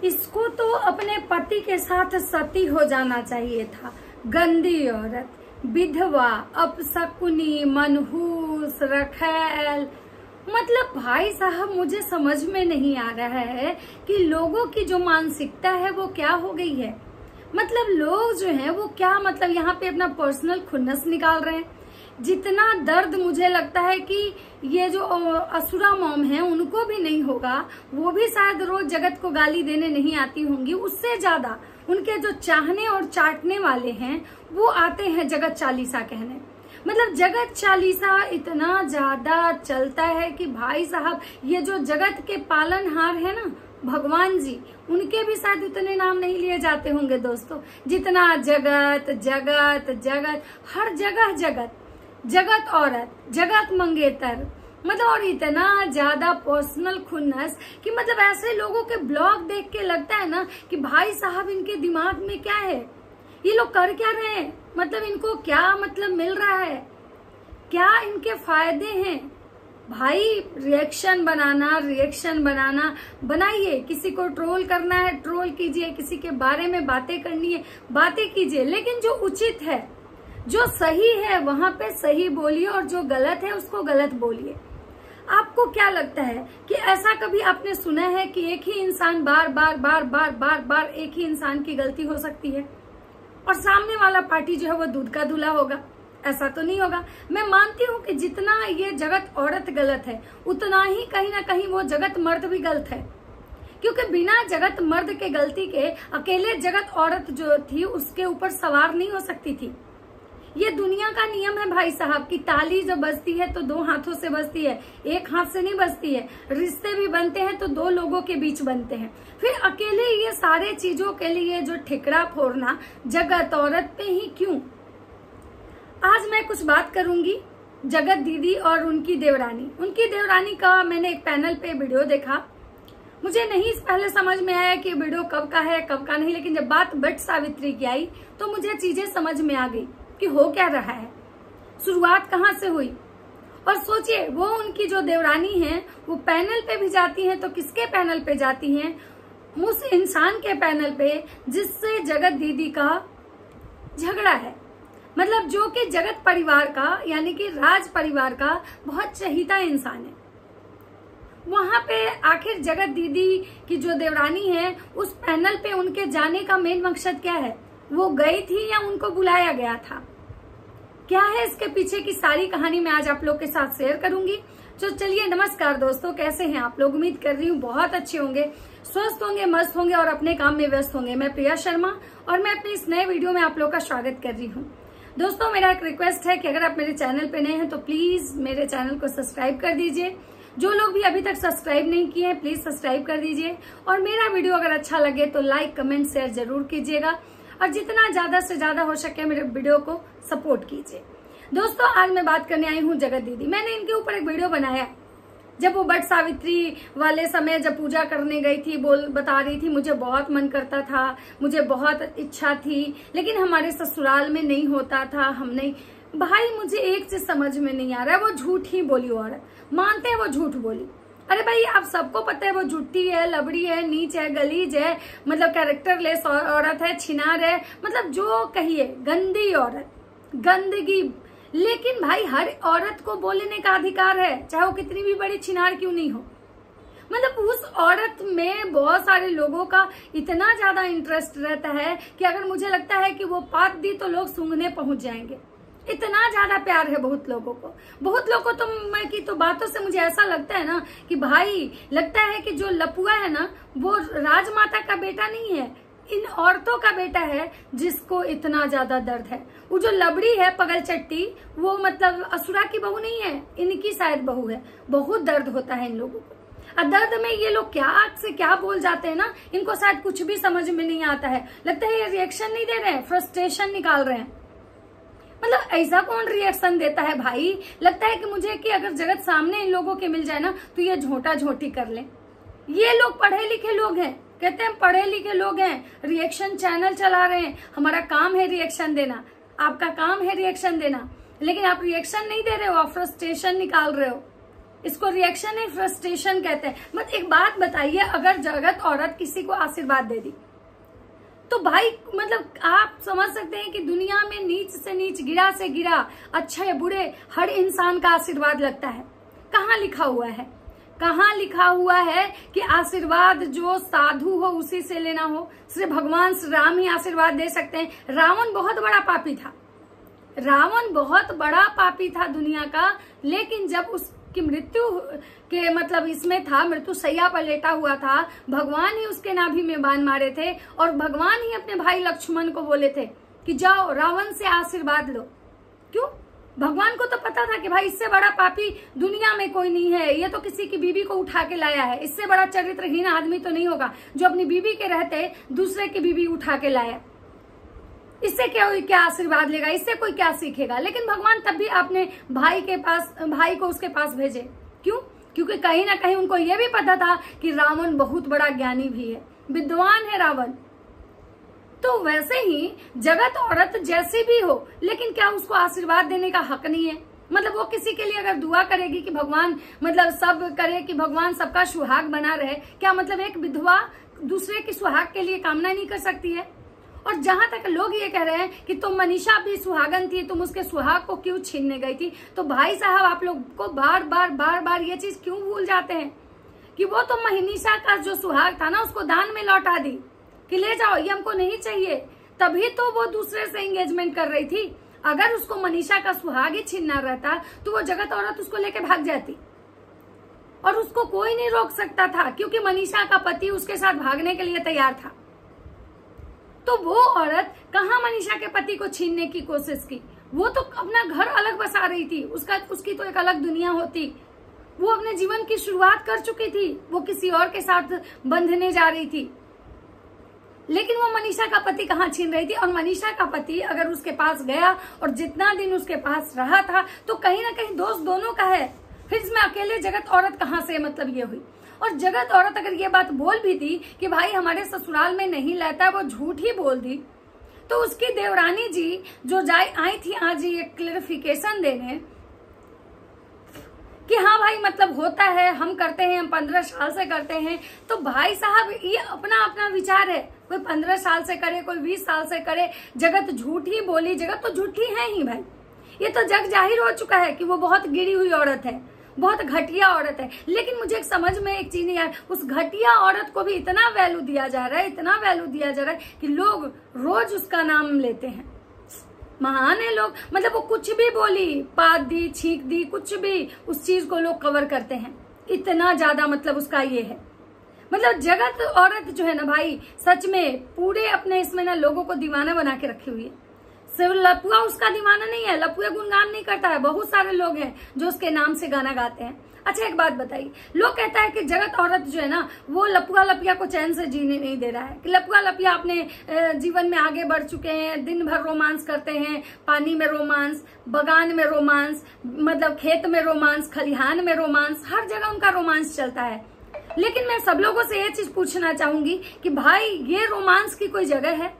इसको तो अपने पति के साथ सती हो जाना चाहिए था। गंदी औरत, विधवा, अपशकुनी, मनहूस, रखैल। मतलब भाई साहब मुझे समझ में नहीं आ रहा है कि लोगों की जो मानसिकता है वो क्या हो गई है। मतलब लोग जो हैं वो क्या मतलब यहाँ पे अपना पर्सनल खुन्नस निकाल रहे हैं। जितना दर्द मुझे लगता है कि ये जो असुरा मॉम है उनको भी नहीं होगा, वो भी शायद रोज जगत को गाली देने नहीं आती होंगी, उससे ज्यादा उनके जो चाहने और चाटने वाले हैं वो आते हैं जगत चालीसा कहने। मतलब जगत चालीसा इतना ज्यादा चलता है कि भाई साहब ये जो जगत के पालनहार है ना भगवान जी, उनके भी शायद उतने नाम नहीं लिए जाते होंगे दोस्तों, जितना जगत जगत जगत, हर जगह जगत, जगत औरत, जगत मंगेतर। मतलब और इतना ज्यादा पर्सनल खुन्नस कि मतलब ऐसे लोगों के ब्लॉग देख के लगता है ना कि भाई साहब इनके दिमाग में क्या है, ये लोग कर क्या रहे हैं, मतलब इनको क्या मतलब मिल रहा है, क्या इनके फायदे हैं। भाई रिएक्शन बनाना बनाइए, किसी को ट्रोल करना है ट्रोल कीजिए, किसी के बारे में बातें करनी है बातें कीजिए, लेकिन जो उचित है जो सही है वहां पे सही बोलिए और जो गलत है उसको गलत बोलिए। आपको क्या लगता है कि ऐसा कभी आपने सुना है कि एक ही इंसान बार बार एक ही इंसान की गलती हो सकती है और सामने वाला पार्टी जो है वो दूध का दूल्हा होगा? ऐसा तो नहीं होगा। मैं मानती हूँ कि जितना ये जगत औरत गलत है उतना ही कहीं ना कहीं वो जगत मर्द भी गलत है, क्योंकि बिना जगत मर्द के गलती के अकेले जगत औरत जो थी उसके ऊपर सवार नहीं हो सकती थी। ये दुनिया का नियम है भाई साहब कि ताली जब बजती है तो दो हाथों से बजती है, एक हाथ से नहीं बजती है। रिश्ते भी बनते हैं तो दो लोगों के बीच बनते हैं। फिर अकेले ये सारे चीजों के लिए जो ठिकरा फोड़ना जगत औरत पे ही क्यों? आज मैं कुछ बात करूंगी जगत दीदी और उनकी देवरानी का मैंने एक पैनल पे वीडियो देखा। मुझे नहीं पहले समझ में आया कि वीडियो कब का है कब का नहीं, लेकिन जब बात वट सावित्री की आई तो मुझे चीजें समझ में आ गई कि हो क्या रहा है, शुरुआत कहाँ से हुई। और सोचिए वो उनकी जो देवरानी है वो पैनल पे भी जाती हैं तो किसके पैनल पे जाती हैं? उस इंसान के पैनल पे जिससे जगत दीदी का झगड़ा है। मतलब जो कि जगत परिवार का यानी कि राज परिवार का बहुत चहीता इंसान है। वहां पे आखिर जगत दीदी की जो देवरानी है उस पैनल पे उनके जाने का मेन मकसद क्या है? वो गई थी या उनको बुलाया गया था? क्या है इसके पीछे की सारी कहानी मैं आज आप लोग के साथ शेयर करूंगी। तो चलिए, नमस्कार दोस्तों, कैसे हैं आप लोग? उम्मीद कर रही हूँ बहुत अच्छे होंगे, स्वस्थ होंगे, मस्त होंगे और अपने काम में व्यस्त होंगे। मैं प्रिया शर्मा और मैं अपने इस नए वीडियो में आप लोग का स्वागत कर रही हूँ। दोस्तों मेरा एक रिक्वेस्ट है कि अगर आप मेरे चैनल पे नए हैं तो प्लीज मेरे चैनल को सब्सक्राइब कर दीजिए। जो लोग भी अभी तक सब्सक्राइब नहीं किए हैं प्लीज सब्सक्राइब कर दीजिए और मेरा वीडियो अगर अच्छा लगे तो लाइक कमेंट शेयर जरूर कीजिएगा और जितना ज्यादा से ज्यादा हो सके मेरे वीडियो को सपोर्ट कीजिए। दोस्तों आज मैं बात करने आई हूँ जगत दीदी। मैंने इनके ऊपर एक वीडियो बनाया जब वो वट सावित्री वाले समय जब पूजा करने गई थी, बता रही थी मुझे बहुत मन करता था, मुझे बहुत इच्छा थी, लेकिन हमारे ससुराल में नहीं होता था, हम नहीं। भाई मुझे एक चीज समझ में नहीं आ रहा है, वो झूठ ही बोली औरत, मानते हैं वो झूठ बोली। अरे भाई आप सबको पता है वो झूठी है, लबड़ी है, नीच है, गलीज है, मतलब कैरेक्टरलेस औरत है, छिनार है, मतलब जो कहिए गंदी औरत, गंदगी। लेकिन भाई हर औरत को बोलने का अधिकार है, चाहे वो कितनी भी बड़ी छिनार क्यों नहीं हो। मतलब उस औरत में बहुत सारे लोगों का इतना ज्यादा इंटरेस्ट रहता है कि अगर मुझे लगता है कि वो पात दी तो लोग सूंघने पहुंच जाएंगे। इतना ज्यादा प्यार है बहुत लोगों को। बहुत लोगों को तो मैं की तो बातों से मुझे ऐसा लगता है ना कि भाई लगता है कि जो लपुआ है ना वो राजमाता का बेटा नहीं है, इन औरतों का बेटा है जिसको इतना ज्यादा दर्द है। वो जो लबड़ी है पगल चट्टी वो मतलब असुरा की बहू नहीं है, इनकी शायद बहू है। बहुत दर्द होता है इन लोगों को और दर्द में ये लोग क्या से क्या बोल जाते हैं ना, इनको शायद कुछ भी समझ में नहीं आता है। लगता है ये रिएक्शन नहीं दे रहे हैं, फ्रस्ट्रेशन निकाल रहे हैं। मतलब ऐसा कौन रिएक्शन देता है भाई? लगता है कि मुझे कि अगर जगत सामने इन लोगों के मिल जाए ना तो ये झोटा झोटी कर ले। ये लोग पढ़े लिखे लोग हैं, कहते हैं पढ़े लिखे लोग हैं, रिएक्शन चैनल चला रहे हैं, हमारा काम है रिएक्शन देना, आपका काम है रिएक्शन देना, लेकिन आप रिएक्शन नहीं दे रहे हो, आप फ्रस्ट्रेशन निकाल रहे हो। इसको रिएक्शन है, फ्रस्ट्रेशन कहते हैं। बट एक बात बताइए, अगर जगत औरत किसी को आशीर्वाद दे दी तो भाई मतलब आप समझ सकते हैं कि दुनिया में नीच से नीच, गिरा से गिरा, अच्छे बुरे हर इंसान का आशीर्वाद लगता है। कहाँ लिखा हुआ है, कहाँ लिखा हुआ है कि आशीर्वाद जो साधु हो उसी से लेना हो? सिर्फ भगवान श्री राम ही आशीर्वाद दे सकते हैं। रावण बहुत बड़ा पापी था, रावण बहुत बड़ा पापी था दुनिया का, लेकिन जब उसकी मृत्यु के मतलब इसमें था, मृत्यु सैया पर लेटा हुआ था, भगवान ही उसके नाभि में बाण मारे थे और भगवान ही अपने भाई लक्ष्मण को बोले थे कि जाओ रावण से आशीर्वाद लो। क्यों? भगवान को तो पता था कि भाई इससे बड़ा पापी दुनिया में कोई नहीं है, ये तो किसी की बीबी को उठा के लाया है, इससे बड़ा चरित्रहीन आदमी तो नहीं होगा जो अपनी बीबी के रहते दूसरे की बीबी उठा के लाया। इससे क्या आशीर्वाद लेगा, इससे कोई क्या सीखेगा? लेकिन भगवान तब भी अपने भाई को उसके पास भेजे। क्यों? क्योंकि कहीं ना कहीं उनको यह भी पता था कि रावण बहुत बड़ा ज्ञानी भी है, विद्वान है रावण। तो वैसे ही जगत औरत जैसी भी हो, लेकिन क्या उसको आशीर्वाद देने का हक नहीं है? मतलब वो किसी के लिए अगर दुआ करेगी कि भगवान मतलब सब करे कि भगवान सबका सुहाग बना रहे, क्या मतलब एक विधवा दूसरे की सुहाग के लिए कामना नहीं कर सकती है? और जहां तक लोग ये कह रहे हैं कि तुम मनीषा भी सुहागन थी, तुम उसके सुहाग को क्यों छीनने गई थी, तो भाई साहब आप लोग को बार बार ये चीज क्यों भूल जाते हैं कि वो तो मनीषा का जो सुहाग था ना उसको दान में लौटा दी कि ले जाओ, ये हमको नहीं चाहिए। तभी तो वो दूसरे से एंगेजमेंट कर रही थी। अगर उसको मनीषा का सुहाग ही छीनना रहता तो वो जगत औरत उसको लेके भाग जाती और उसको कोई नहीं रोक सकता था, क्योंकि मनीषा का पति उसके साथ भागने के लिए तैयार था। तो वो औरत कहाँ मनीषा के पति को छीनने की कोशिश की? वो तो अपना घर अलग बसा रही थी, उसकी तो एक अलग दुनिया होती। वो अपने जीवन की शुरुआत कर चुकी थी, वो किसी और के साथ बंधने जा रही थी, लेकिन वो मनीषा का पति कहाँ छीन रही थी। और मनीषा का पति अगर उसके पास गया और जितना दिन उसके पास रहा था तो कहीं ना कहीं दोस्त दोनों का है। फिर इसमें अकेले जगत औरत कहाँ से मतलब ये हुई? और जगत औरत अगर ये बात बोल भी थी कि भाई हमारे ससुराल में नहीं रहता, वो झूठ ही बोल दी, तो उसकी देवरानी जी जो आई थी आज ये क्लेरिफिकेशन देने कि हाँ भाई मतलब होता है, हम करते हैं, हम 15 साल से करते हैं। तो भाई साहब ये अपना अपना विचार है, कोई 15 साल से करे, कोई 20 साल से करे। जगत झूठ ही बोली, जगत तो झूठी है ही भाई। ये तो जग जाहिर हो चुका है कि वो बहुत गिरी हुई औरत है, बहुत घटिया औरत है। लेकिन मुझे एक समझ में एक चीज नहीं आ, उस घटिया औरत को भी इतना वैल्यू दिया जा रहा है, इतना वैल्यू दिया जा रहा है कि लोग रोज उसका नाम लेते हैं। महान है लोग, मतलब वो कुछ भी बोली, पाद दी, छींक दी, कुछ भी, उस चीज को लोग कवर करते हैं। इतना ज्यादा मतलब उसका ये है। मतलब जगत औरत जो है ना भाई, सच में पूरे अपने इसमें ना लोगों को दीवाना बना के रखी हुई है। सिर्फ लपुआ उसका दीवाना नहीं है, लपुआ गुणगान नहीं करता है, बहुत सारे लोग हैं जो उसके नाम से गाना गाते हैं। अच्छा एक बात बताइए, लोग कहता है कि जगत औरत जो है ना वो लपुआ लपिया को चैन से जीने नहीं दे रहा है, कि लपुआ लपिया अपने जीवन में आगे बढ़ चुके हैं, दिन भर रोमांस करते हैं, पानी में रोमांस, बगान में रोमांस, मतलब खेत में रोमांस, खलिहान में रोमांस, हर जगह उनका रोमांस चलता है। लेकिन मैं सब लोगों से ये चीज पूछना चाहूंगी कि भाई ये रोमांस की कोई जगह है?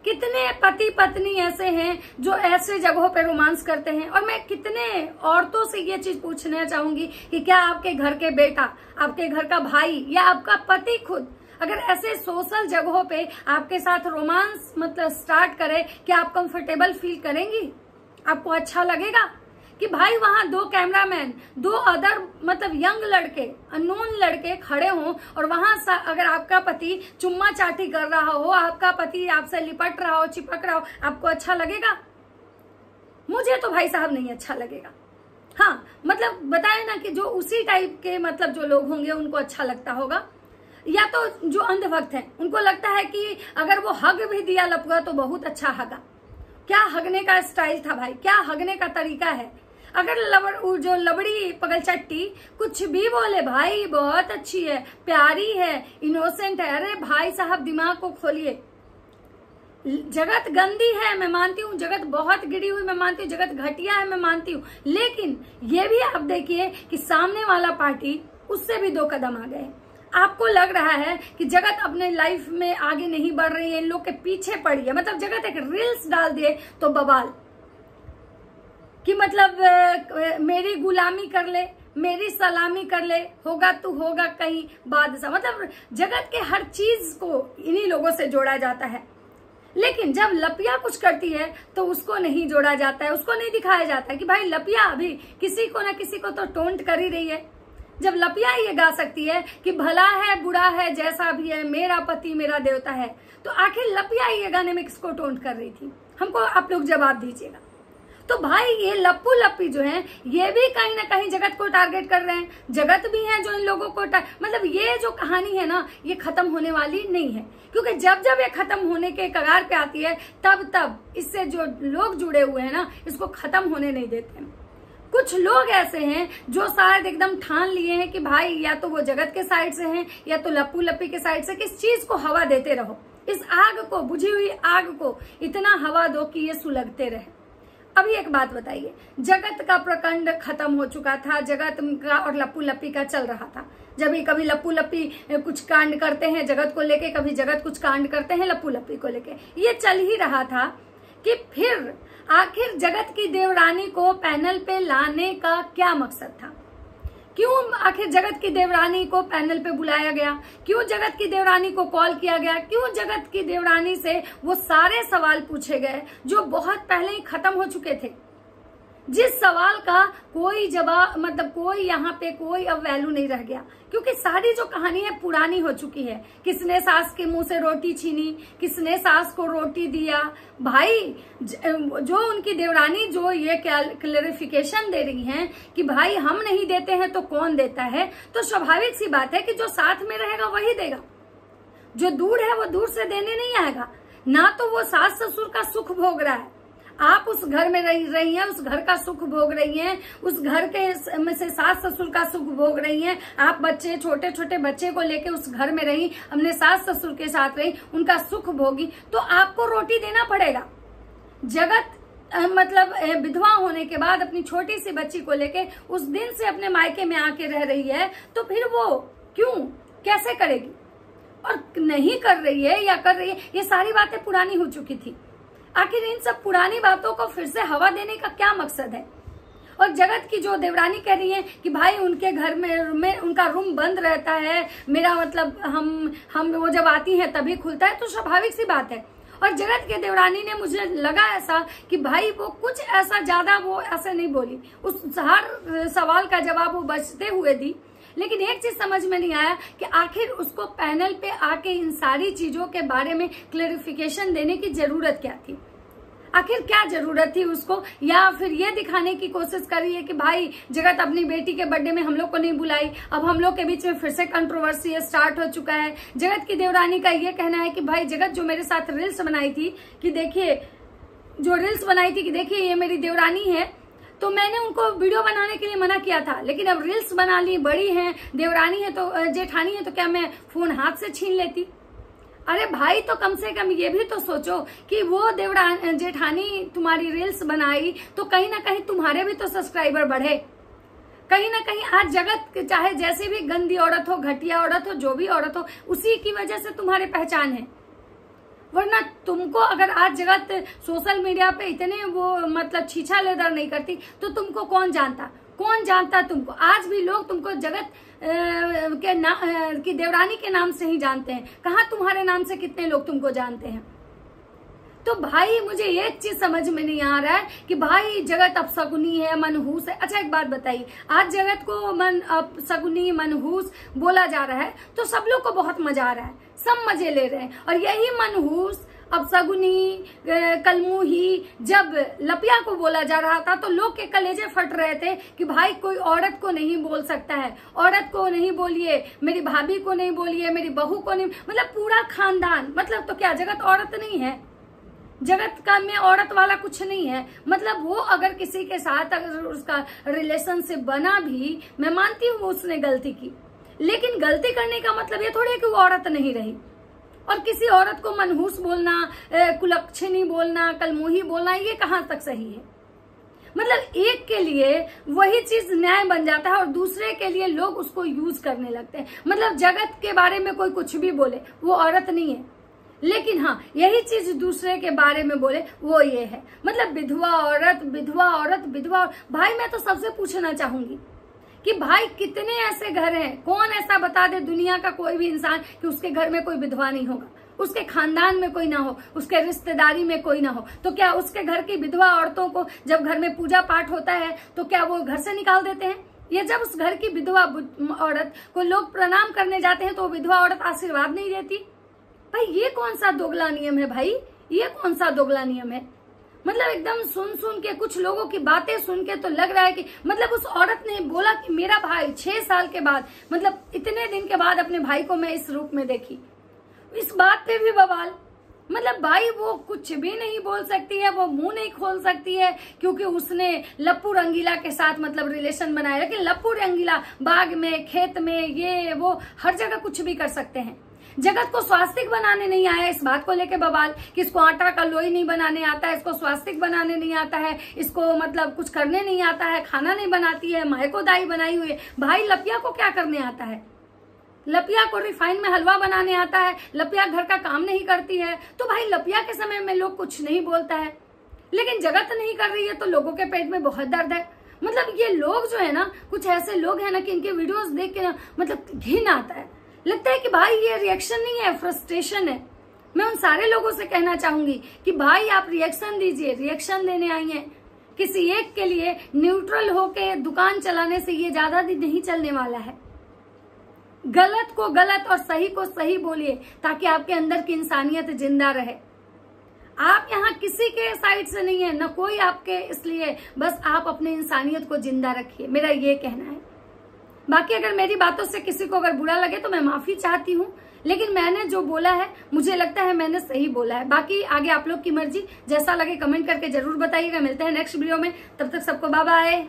कितने पति पत्नी ऐसे हैं जो ऐसे जगहों पे रोमांस करते हैं? और मैं कितने औरतों से ये चीज पूछना चाहूंगी कि क्या आपके घर के बेटा, आपके घर का भाई या आपका पति खुद अगर ऐसे सोशल जगहों पे आपके साथ रोमांस मतलब स्टार्ट करे, क्या आप कंफर्टेबल फील करेंगी? आपको अच्छा लगेगा कि भाई वहां 2 कैमरामैन, 2 अदर मतलब यंग लड़के, अननोन लड़के खड़े हों और वहां अगर आपका पति चुम्मा चाटी कर रहा हो, आपका पति आपसे लिपट रहा हो, चिपक रहा हो, आपको अच्छा लगेगा? मुझे तो भाई साहब नहीं अच्छा लगेगा। हाँ मतलब बताए ना कि जो उसी टाइप के मतलब जो लोग होंगे उनको अच्छा लगता होगा, या तो जो अंधभक्त हैं उनको लगता है कि अगर वो हग भी दिया लपुआ तो बहुत अच्छा हगा। क्या हगने का स्टाइल था भाई, क्या हगने का तरीका है। अगर जो लबड़ी पगलचट्टी कुछ भी बोले भाई बहुत अच्छी है, प्यारी है, इनोसेंट है, अरे भाई साहब दिमाग को खोलिए। जगत गंदी है मैं मानती हूँ, जगत बहुत गिरी हुई मैं मानती हूँ, जगत घटिया है मैं मानती हूँ, लेकिन ये भी आप देखिए कि सामने वाला पार्टी उससे भी 2 कदम आ गए। आपको लग रहा है कि जगत अपने लाइफ में आगे नहीं बढ़ रही है, इन लोग के पीछे पड़ी है। मतलब जगत एक रील्स डाल दिए तो बवाल कि मतलब मेरी गुलामी कर ले, मेरी सलामी कर ले, होगा तू होगा कहीं बादशाह। मतलब जगत के हर चीज को इन्हीं लोगों से जोड़ा जाता है। लेकिन जब लपिया कुछ करती है तो उसको नहीं जोड़ा जाता है, उसको नहीं दिखाया जाता है कि भाई लपिया अभी किसी को ना किसी को तो टोंट कर ही रही है। जब लपिया ये गा सकती है कि भला है बुरा है जैसा भी है मेरा पति मेरा देवता है, तो आखिर लपिया ये गाने में किसको टोंट कर रही थी? हमको आप लोग जवाब दीजिएगा। तो भाई ये लप्पू लप्पी जो है ये भी कहीं ना कहीं जगत को टारगेट कर रहे हैं। जगत भी है जो इन लोगों को मतलब ये जो कहानी है ना ये खत्म होने वाली नहीं है, क्योंकि जब जब ये खत्म होने के कगार पे आती है तब इससे जो लोग जुड़े हुए हैं ना इसको खत्म होने नहीं देते हैं। कुछ लोग ऐसे हैं जो शायद एकदम ठान लिए हैं कि भाई या तो वो जगत के साइड से हैं या तो लप्पू लप्पी के साइड से, किस चीज को हवा देते रहो, इस आग को, बुझी हुई आग को इतना हवा दो कि ये सुलगते रहे। अभी एक बात बताइए, जगत का प्रकंड खत्म हो चुका था, जगत का और लप्पू लप्पी का चल रहा था। जब भी कभी लप्पू लप्पी कुछ कांड करते हैं जगत को लेके, कभी जगत कुछ कांड करते हैं लप्पू लप्पी को लेके, ये चल ही रहा था कि फिर आखिर जगत की देवरानी को पैनल पे लाने का क्या मकसद था? क्यों आखिर जगत की देवरानी को पैनल पे बुलाया गया? क्यों जगत की देवरानी को कॉल किया गया? क्यों जगत की देवरानी से वो सारे सवाल पूछे गए जो बहुत पहले ही खत्म हो चुके थे, जिस सवाल का कोई जवाब मतलब कोई यहाँ पे कोई अब वैल्यू नहीं रह गया, क्योंकि सारी जो कहानी है पुरानी हो चुकी है। किसने सास के मुंह से रोटी छीनी, किसने सास को रोटी दिया? भाई जो उनकी देवरानी जो ये क्लैरिफिकेशन दे रही हैं कि भाई हम नहीं देते हैं तो कौन देता है, तो स्वाभाविक सी बात है कि जो साथ में रहेगा वही देगा, जो दूर है वो दूर से देने नहीं आएगा। ना तो वो सास ससुर का सुख भोग रहा है, आप उस घर में रह रही हैं, उस घर का सुख भोग रही हैं, उस घर के में से सास ससुर का सुख भोग रही हैं। आप बच्चे छोटे छोटे बच्चे को लेके उस घर में रही, अपने सास ससुर के साथ रही, उनका सुख भोगी, तो आपको रोटी देना पड़ेगा। जगत मतलब विधवा होने के बाद अपनी छोटी सी बच्ची को लेके उस दिन से अपने मायके में आके रह रही है, तो फिर वो क्यों कैसे करेगी? और नहीं कर रही है या कर रही है, ये सारी बातें पुरानी हो चुकी थी। आखिर इन सब पुरानी बातों को फिर से हवा देने का क्या मकसद है? और जगत की जो देवरानी कह रही है कि भाई उनके घर में उनका रूम बंद रहता है, मेरा मतलब हम वो जब आती हैं तभी खुलता है, तो स्वाभाविक सी बात है। और जगत के देवरानी ने, मुझे लगा ऐसा कि भाई वो कुछ ऐसा ज्यादा वो ऐसे नहीं बोली, उस हर सवाल का जवाब वो बचते हुए दी। लेकिन एक चीज समझ में नहीं आया कि आखिर उसको पैनल पे आके इन सारी चीजों के बारे में क्लैरिफिकेशन देने की जरूरत क्या थी? आखिर क्या जरूरत थी उसको? या फिर ये दिखाने की कोशिश कर रही है कि भाई जगत अपनी बेटी के बर्थडे में हम लोग को नहीं बुलाई, अब हम लोग के बीच में फिर से कंट्रोवर्सी स्टार्ट हो चुका है। जगत की देवरानी का ये कहना है कि भाई जगत जो मेरे साथ रील्स बनाई थी कि देखिए, जो रील्स बनाई थी कि देखिए ये मेरी देवरानी है, तो मैंने उनको वीडियो बनाने के लिए मना किया था, लेकिन अब रील्स बना ली, बड़ी हैं, देवरानी है तो जेठानी है, तो क्या मैं फोन हाथ से छीन लेती? अरे भाई, तो कम से कम ये भी तो सोचो कि वो जेठानी तुम्हारी रील्स बनाई तो कहीं ना कहीं तुम्हारे भी तो सब्सक्राइबर बढ़े। कहीं ना कहीं आज जगत चाहे जैसी भी गंदी औरत हो, घटिया औरत हो, जो भी औरत हो, उसी की वजह से तुम्हारी पहचान है। वरना तुमको अगर आज जगत सोशल मीडिया पे इतने वो मतलब छीछा लेदर नहीं करती तो तुमको कौन जानता तुमको? आज भी लोग तुमको जगत की देवरानी के नाम से ही जानते हैं। कहाँ तुम्हारे नाम से कितने लोग तुमको जानते हैं? तो भाई मुझे एक चीज समझ में नहीं आ रहा है कि भाई जगत अपशकुनी है, मनहूस है। अच्छा एक बात बताइए, आज जगत को अपशकुनी मनहूस बोला जा रहा है तो सब लोग को बहुत मजा आ रहा है, सब मजे ले रहे हैं। और यही मनहूस, अपशकुनी, कलमुही जब लपिया को बोला जा रहा था तो लोग के कलेजे फट रहे थे कि भाई कोई औरत को नहीं बोल सकता है, औरत को नहीं बोलिए, मेरी भाभी को नहीं बोलिए, मेरी बहू को नहीं, मतलब पूरा खानदान। मतलब तो क्या जगत औरत नहीं है? जगत का में औरत वाला कुछ नहीं है। मतलब वो अगर किसी के साथ अगर उसका रिलेशनशिप बना भी, मैं मानती हूँ उसने गलती की, लेकिन गलती करने का मतलब ये थोड़ी है कि वो औरत नहीं रही। और किसी औरत को मनहूस बोलना, कुलक्षणी बोलना, कलमुही बोलना, ये कहाँ तक सही है? मतलब एक के लिए वही चीज न्याय बन जाता है और दूसरे के लिए लोग उसको यूज करने लगते हैं। मतलब जगत के बारे में कोई कुछ भी बोले, वो औरत नहीं है, लेकिन हाँ यही चीज दूसरे के बारे में बोले वो ये है। मतलब विधवा औरत, विधवा औरत, विधवा। भाई मैं तो सबसे पूछना चाहूंगी कि भाई कितने ऐसे घर हैं, कौन ऐसा बता दे दुनिया का कोई भी इंसान कि उसके घर में कोई विधवा नहीं होगा, उसके खानदान में कोई ना हो, उसके रिश्तेदारी में कोई ना हो। तो क्या उसके घर की विधवा औरतों को जब घर में पूजा पाठ होता है तो क्या वो घर से निकाल देते हैं? या जब उस घर की विधवा औरत को लोग प्रणाम करने जाते हैं तो विधवा औरत आशीर्वाद नहीं देती? भाई ये कौन सा दोगला नियम है भाई, ये कौन सा दोगला नियम है? मतलब एकदम सुन के कुछ लोगों की बातें सुन के तो लग रहा है कि मतलब उस औरत ने बोला कि मेरा भाई 6 साल के बाद, मतलब इतने दिन के बाद अपने भाई को मैं इस रूप में देखी। इस बात पे भी बवाल। मतलब भाई वो कुछ भी नहीं बोल सकती है, वो मुंह नहीं खोल सकती है क्योंकि उसने लप्पू रंगीला के साथ मतलब रिलेशन बनाया। लेकिन लप्पू रंगीला बाग में, खेत में, ये वो हर जगह कुछ भी कर सकते हैं। जगत को स्वास्तिक बनाने नहीं आया, इस बात को लेके बवाल कि इसको आटा का लोई नहीं बनाने आता है, इसको स्वास्तिक बनाने नहीं आता है, इसको मतलब कुछ करने नहीं आता है, खाना नहीं बनाती है, माए को दाई बनाई हुई है। भाई लपिया को क्या करने आता है? लपिया को रिफाइन में हलवा बनाने आता है, लपिया घर का काम नहीं करती है। तो भाई लपिया के समय में लोग कुछ नहीं बोलता है, लेकिन जगत नहीं कर रही है तो लोगों के पेट में बहुत दर्द है। मतलब ये लोग जो है ना, कुछ ऐसे लोग हैं ना कि इनके वीडियोस देख के ना मतलब घिन आता है, लगता है कि भाई ये रिएक्शन नहीं है, फ्रस्ट्रेशन है। मैं उन सारे लोगों से कहना चाहूंगी कि भाई आप रिएक्शन दीजिए, रिएक्शन देने आई हैं। किसी एक के लिए न्यूट्रल होके दुकान चलाने से ये ज्यादा दिन नहीं चलने वाला है। गलत को गलत और सही को सही बोलिए ताकि आपके अंदर की इंसानियत जिंदा रहे। आप यहाँ किसी के साइड से नहीं है, न कोई आपके, इसलिए बस आप अपने इंसानियत को जिंदा रखिए, मेरा ये कहना है। बाकी अगर मेरी बातों से किसी को अगर बुरा लगे तो मैं माफी चाहती हूँ, लेकिन मैंने जो बोला है मुझे लगता है मैंने सही बोला है। बाकी आगे आप लोग की मर्जी, जैसा लगे कमेंट करके जरूर बताइएगा। मिलते हैं नेक्स्ट वीडियो में, तब तक सबको बाय बाय।